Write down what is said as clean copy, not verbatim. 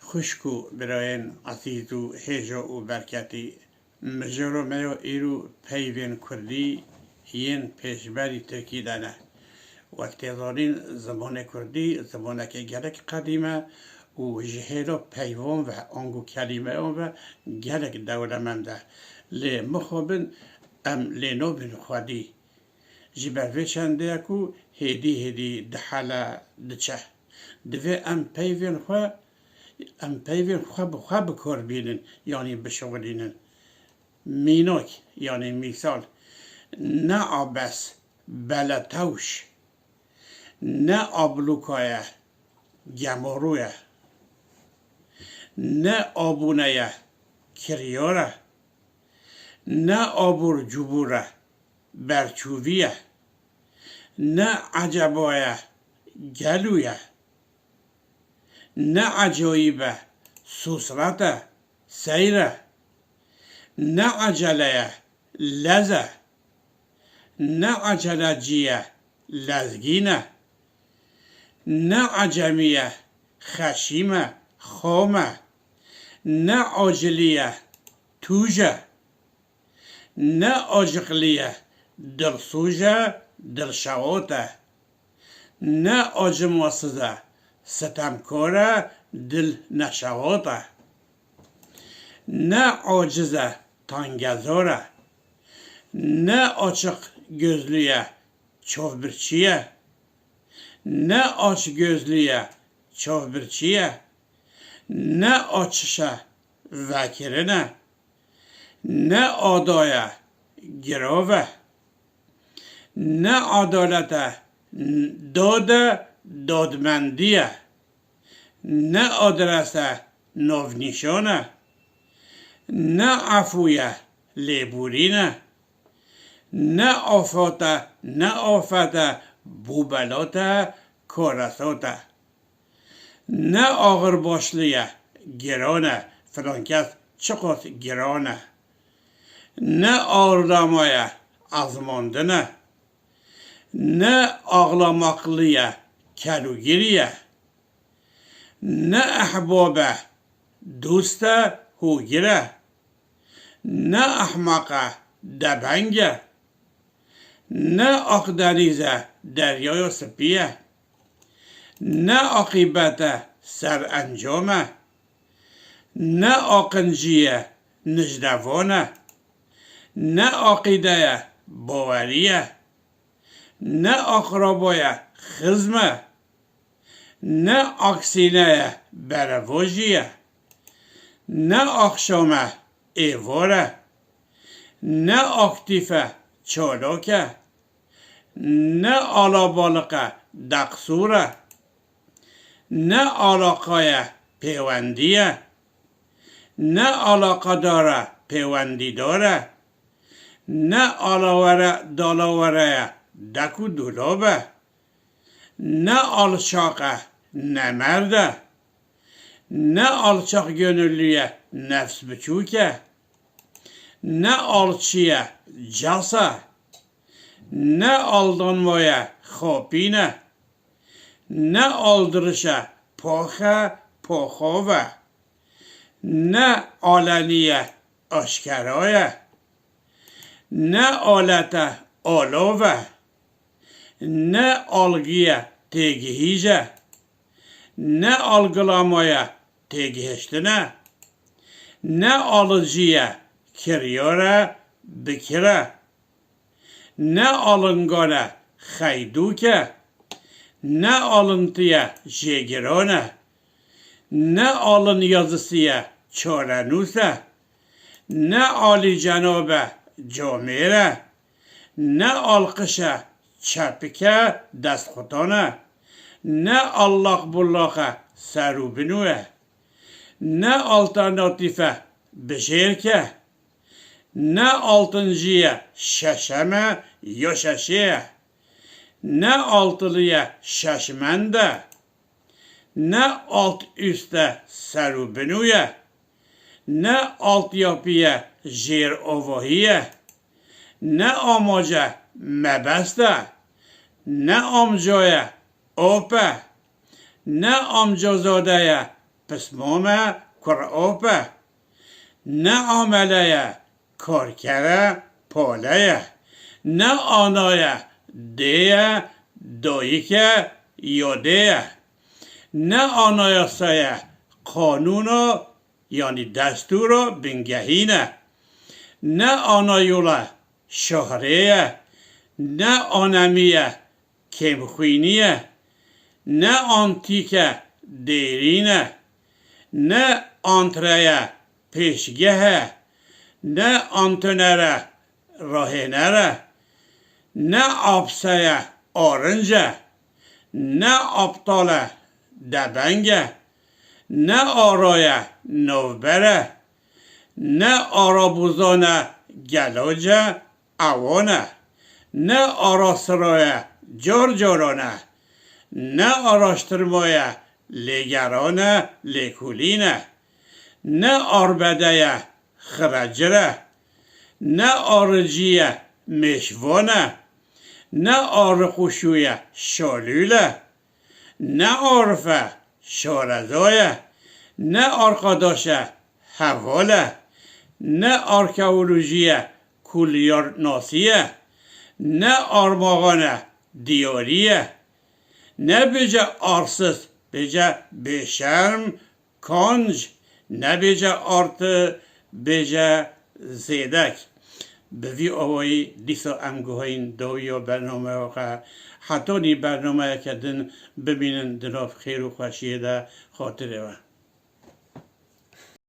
خشکو براین عزیزو هیجا و برکتی مجرو میو ایرو پیوین کردی ین پیشبری ترکی دانه وقتی دارین زبان کردی زبان که گرک قدیمه و جهیرو پیوان و آنگو کلمه و گرک دولمنده لی مخابن ام لینو بین خودی جبروی چنده اکو هدی دحاله دچه دوی ام پیوین خواه بکار بینن یعنی بشغلینن مینوک یعنی مثال نه آبس بلتوش نه آبلوکایه گمارویه نه آبونهیه کریاره نه آبور جبوره برچوویه نه عجبایه گلویه نه عجایبه سوسرته سیره نه عجله لزه نه عجلجیه لزگینه نه عجمیه خشیمه خامه نه عاجلیه توجه نه عاجقلیه دلسوجه دلشواته نه عاجماسزه ستمکاره دل نشواته نه عاجزه تانگزاره نه açık gözlüye çovbirçiye ne aç gözlüye çovbirçiye ne açışa vekirine ne adaya girove ne adalete dodmendiye ne adrese novnişone ne afuye leburine نه آفاته نه آفته بوبلاته کارساته نه آغر باشلیه گرانه فلان کس چقدر گرانه نه آردامایه ازماندنه نه آغلاماقلیه کلوگیریه نه احبابه دوسته هوگیره نه احمقه دبنگه نه آقدریزه دریای سپیه نه عاقبت سر انجامه نه آقنجیه نجدوانه نه عقیده باوریه نه اقرابای خزمه نه اکسینه برواجیه نه اخشامه ایواره نه اکتیفه چالاکه نه آلابالقه دقصوره نه علاقه پیوندیه نه علاقه داره پیوندی داره نه علاوره دالاوره دکو دولابه نه alçaقه نه مرده نه alçak gönüllüye nefs بچوکه نه alçıya casa ne aldanmaya خاپینه نه aldırışa پاخاوه نه علنیه آشکرایه نه آلته آلاوه نه algıya تگهیجه نه algılamaya تگهشتنه نه alıcıya کریاره بکره نه آلنگاره خیدوکه نه آلنتیه جگرانه نه آلن yazısıya çarenuse نه عالی جنابه جامعه نه alkışa çepike destخوتانه نه allak bullaka serubinue نه alternatife بشیرکه نه altıncıya şaşeme yaşaşıya ne altılıya şaşmende ne alt üste serubinüye ne altyapıya jir ovahiye ne amaca mebeste ne amcaya ope ne amcazadeye پسمامه کرآپه نه عمله کارکره پاله نه آنایه دیه داییکه یاده نه آنایستایه قانونو یعنی دستورو بنگهینه نه آنایوله شهریه نه آنمیه کمخوینیه نه آنتیکه دیرینه نه آنتریه پیشگهه نه آنتنره راهنره نه آبسه آرنجه نه آبطاله دبنگه نه آرایه نوبره نه آرابوزانه گلوجه اوانه نه آراسرایه جارجارانه نه آراشترمایه لگرانه لکولینه نه آربده خرجره نه آرجیه مشوانه نه آرخوشویه شالوله نه آرفه شارزایه نه آرقاداشه حواله نه آرکولوژیه کولیار ناسیه نه آرماغانه دیاریه نه بجه آرسس بجه بشرم کانج نه بجه آرت بجه زیدک بوی آوایی دیسا امگوهاین داوی و برنامه آخه حتی نی برنامه که دن ببینن دناف خیر و خوشیه ده خاطره و